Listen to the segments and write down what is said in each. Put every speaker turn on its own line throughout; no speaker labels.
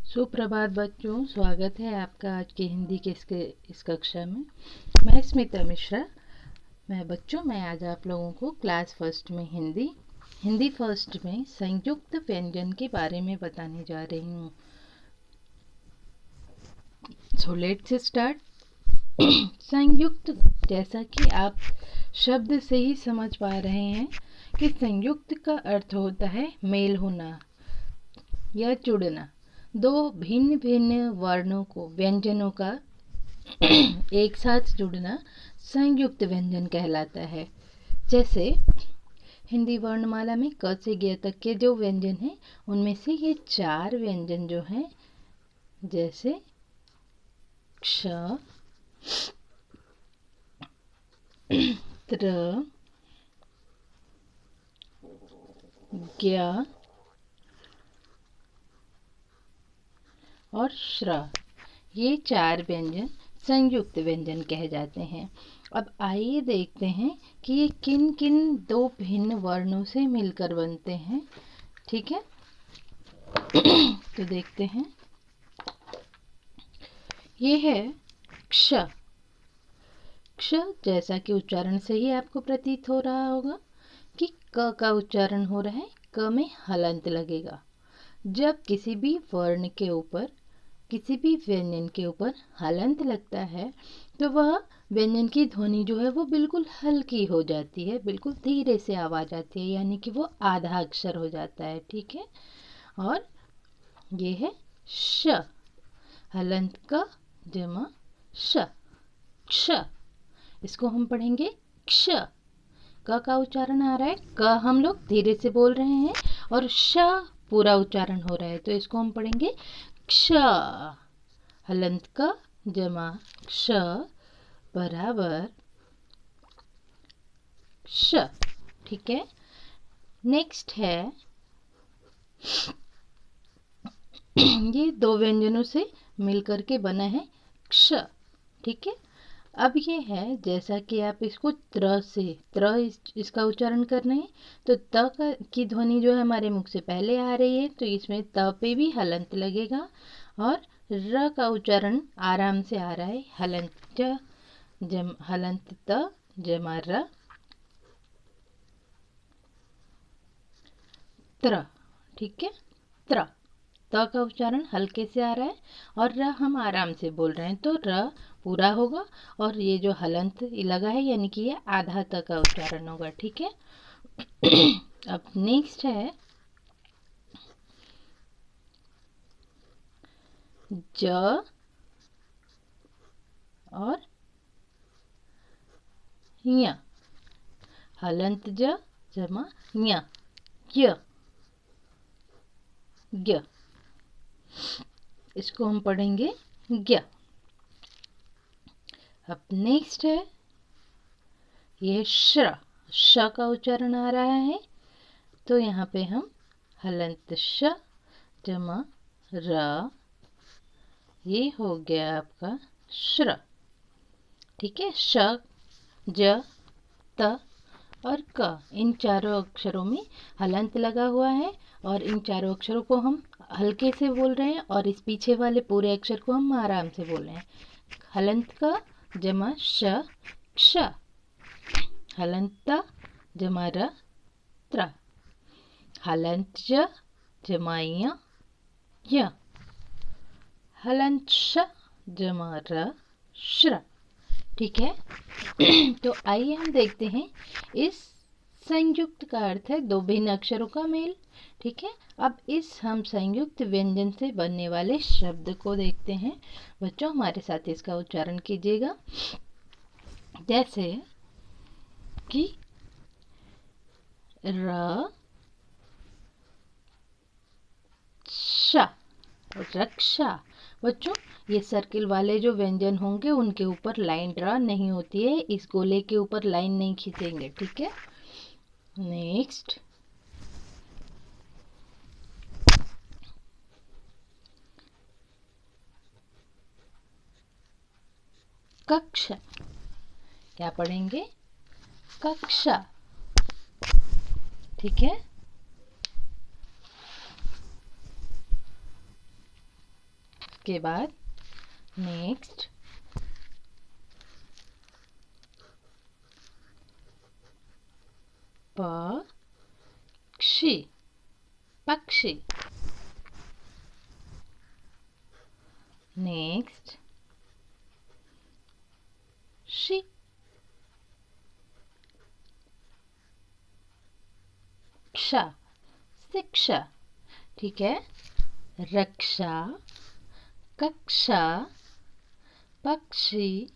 सुप्रभात बच्चों, स्वागत है आपका आज की हिंदी के इस कक्षा में। मैं स्मिता मिश्रा। मैं आज आप लोगों को क्लास फर्स्ट में हिंदी फर्स्ट में संयुक्त व्यंजन के बारे में बताने जा रही हूँ। So let's start. संयुक्त, जैसा कि आप शब्द से ही समझ पा रहे हैं कि संयुक्त का अर्थ होता है मेल होना या जुड़ना। दो भिन्न भिन्न वर्णों को, व्यंजनों का एक साथ जुड़ना संयुक्त व्यंजन कहलाता है। जैसे हिंदी वर्णमाला में क से ग तक के जो व्यंजन हैं, उनमें से ये 4 व्यंजन जो हैं, जैसे क्ष, त्र, ज्ञ और श्र, ये 4 व्यंजन संयुक्त व्यंजन कहे जाते हैं। अब आइए देखते हैं कि ये किन किन 2 भिन्न वर्णों से मिलकर बनते हैं। ठीक है, तो देखते हैं। ये है क्ष। क्ष, जैसा कि उच्चारण से ही आपको प्रतीत हो रहा होगा कि क का उच्चारण हो रहा है, क में हलंत लगेगा। जब किसी भी वर्ण के ऊपर, किसी भी व्यंजन के ऊपर हलंत लगता है तो वह व्यंजन की ध्वनि जो है वो बिल्कुल हल्की हो जाती है, बिल्कुल धीरे से आवाज आती है, यानी कि वो आधा अक्षर हो जाता है। ठीक है, और ये है श, हलंत का जमा श, क्ष। इसको हम पढ़ेंगे क्ष। क का उच्चारण आ रहा है, क हम लोग धीरे से बोल रहे हैं और श पूरा उच्चारण हो रहा है, तो इसको हम पढ़ेंगे क्ष। हलंत का जमा क्ष बराबर श। ठीक है, नेक्स्ट है ये 2 व्यंजनों से मिलकर के बना है क्ष। ठीक है, अब ये है, जैसा कि आप इसको त्र से, इसका उच्चारण कर रहे हैं, तो त की ध्वनि जो है हमारे मुख से पहले आ रही है, तो इसमें त पे भी हलंत लगेगा। और र का उच्चारण आराम से आ रहा है, हलंत त जमा र, त्र। ठीक है, त्र, त का उच्चारण हल्के से आ रहा है और र हम आराम से बोल रहे हैं, तो र पूरा होगा और ये जो हलंत लगा है यानी कि ये आधा त का उच्चारण होगा। ठीक है, अब नेक्स्ट है ज और ञ। हलंत ज जमा ञ, य, ग। इसको हम पढ़ेंगे ज्ञ। अब नेक्स्ट है ये श्र। श का उच्चारण आ रहा है, तो यहाँ पे हम हलंत श जमा र, ये हो गया आपका श्र। ठीक है, श, ज, त और क, इन चारों अक्षरों में हलंत लगा हुआ है और इन चारों अक्षरों को हम हल्के से बोल रहे हैं और इस पीछे वाले पूरे अक्षर को हम आराम से बोल रहे हैं। हलंत का जमा श, क्ष। हलंत जमा र, त्र। हलंत ज जमा य। हलंत श जमा र, श्र। ठीक है, तो आइए हम देखते हैं इस संयुक्त का अर्थ है 2 भिन्न अक्षरों का मेल। ठीक है, अब इस हम संयुक्त व्यंजन से बनने वाले शब्द को देखते हैं। बच्चों, हमारे साथ इसका उच्चारण कीजिएगा। जैसे कि र, श, रक्षा। बच्चों, ये सर्किल वाले जो व्यंजन होंगे उनके ऊपर लाइन ड्रा नहीं होती है, इस गोले के ऊपर लाइन नहीं खींचेंगे। ठीक है, नेक्स्ट कक्षा। क्या पढ़ेंगे? कक्षा। ठीक है, उसके बाद नेक्स्ट पक्षी, पक्षी। नेक्स्ट शिक्षा, शिक्षा। ठीक है, रक्षा, कक्षा, पक्षी,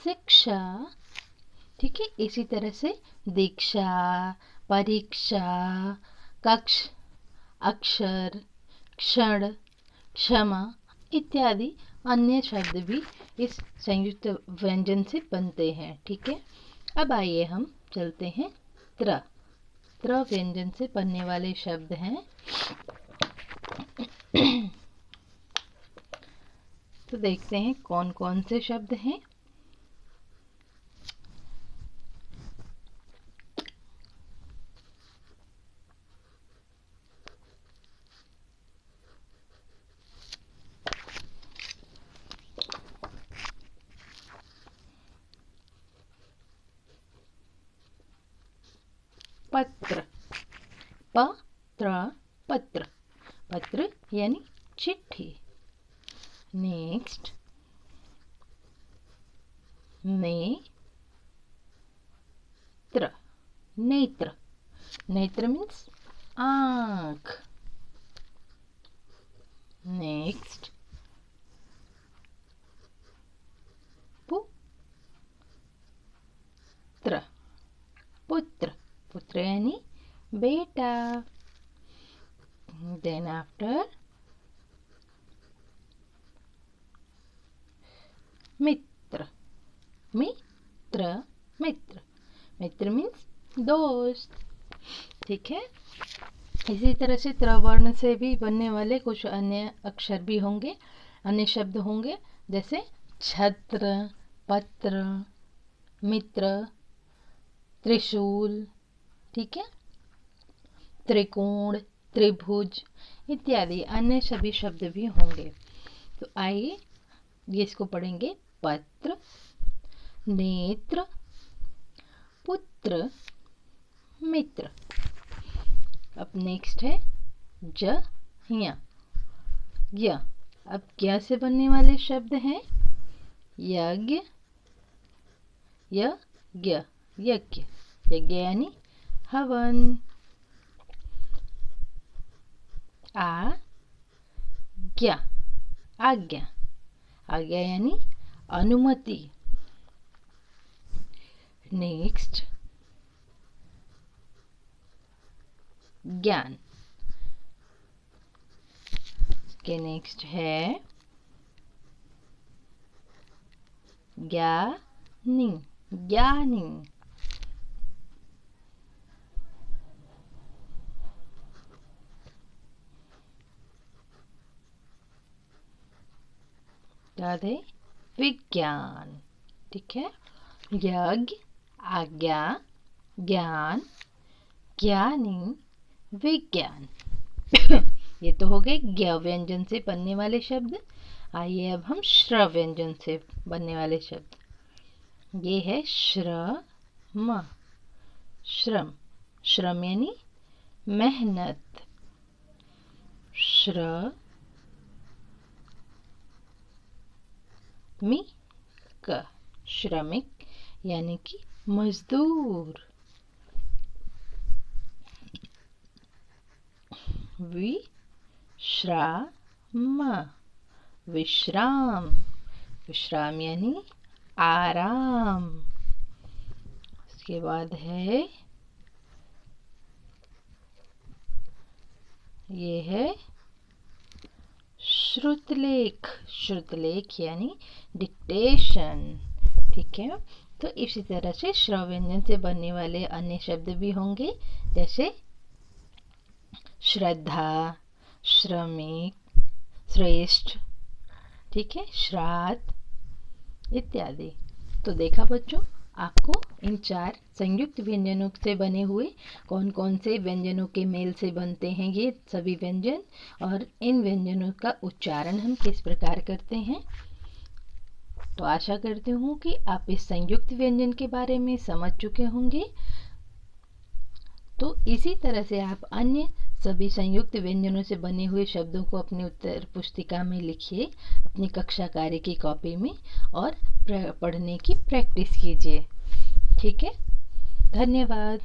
शिक्षा। ठीक है, इसी तरह से दीक्षा, परीक्षा, कक्ष, अक्षर, क्षण, क्षमा इत्यादि अन्य शब्द भी इस संयुक्त व्यंजन से बनते हैं। ठीक है, अब आइए हम चलते हैं त्र। त्र व्यंजन से बनने वाले शब्द हैं। तो देखते हैं कौन कौन से शब्द हैं। पत्र, पत्र, पत्र, पत्र यानी चिट्ठी। नेक्स्ट नेत्र, नेत्र, नेत्र मीन्स आँख। नेक्स्ट पुत्र, पुत्र, पुत्र यानी बेटा। देन आफ्टर मित्र, मित्र, मित्र, मित्र मीन्स दोस्त। ठीक है, इसी तरह से त्रवर्ण से भी बनने वाले कुछ अन्य अक्षर भी होंगे, अन्य शब्द होंगे, जैसे छत्र, पत्र, मित्र, त्रिशूल। ठीक है, त्रिकोण, त्रिभुज इत्यादि अन्य सभी शब्द भी होंगे। तो आइए ये इसको पढ़ेंगे। पत्र, नेत्र, पुत्र, मित्र। अब नेक्स्ट है ज, य। अब क्या से बनने वाले शब्द हैं? यज्ञ, यज्ञ, यज्ञ, यज्ञ यानी हवन। आज्ञा, आज्ञा, आज्ञा यानी अनुमति। नेक्स्ट ज्ञान। के नेक्स्ट है ज्ञानी, ज्ञानी। याद है विज्ञान। ठीक है, यज्ञ, आज्ञा, ज्ञान, ज्ञानी, विज्ञान। ये तो हो गए ज्ञ व्यंजन से बनने वाले शब्द। आइए अब हम श्र व्यंजन से बनने वाले शब्द। ये है श्रम, श्रम, श्रम यानी मेहनत। श्रमिक, श्रमिक यानी कि मजदूर। विश्राम, विश्राम, विश्राम यानी आराम। उसके बाद है ये है श्रुतलेख, श्रुतलेख यानी डिक्टेशन। ठीक है, तो इसी तरह से श्र व्यंजन से बनने वाले अन्य शब्द भी होंगे, जैसे श्रद्धा, श्रमिक, श्रेष्ठ। ठीक है, श्राद्ध इत्यादि। तो देखा बच्चों, आपको इन 4 संयुक्त व्यंजनों से बने हुए कौन कौन से व्यंजनों के मेल से बनते हैं ये सभी व्यंजन, और इन व्यंजनों का उच्चारण हम किस प्रकार करते हैं। तो आशा करती हूँ कि आप इस संयुक्त व्यंजन के बारे में समझ चुके होंगे। तो इसी तरह से आप अन्य सभी संयुक्त व्यंजनों से बने हुए शब्दों को अपनी उत्तर पुस्तिका में लिखिए, अपनी कक्षा कार्य की कॉपी में, और पढ़ने की प्रैक्टिस कीजिए। ठीक है, धन्यवाद।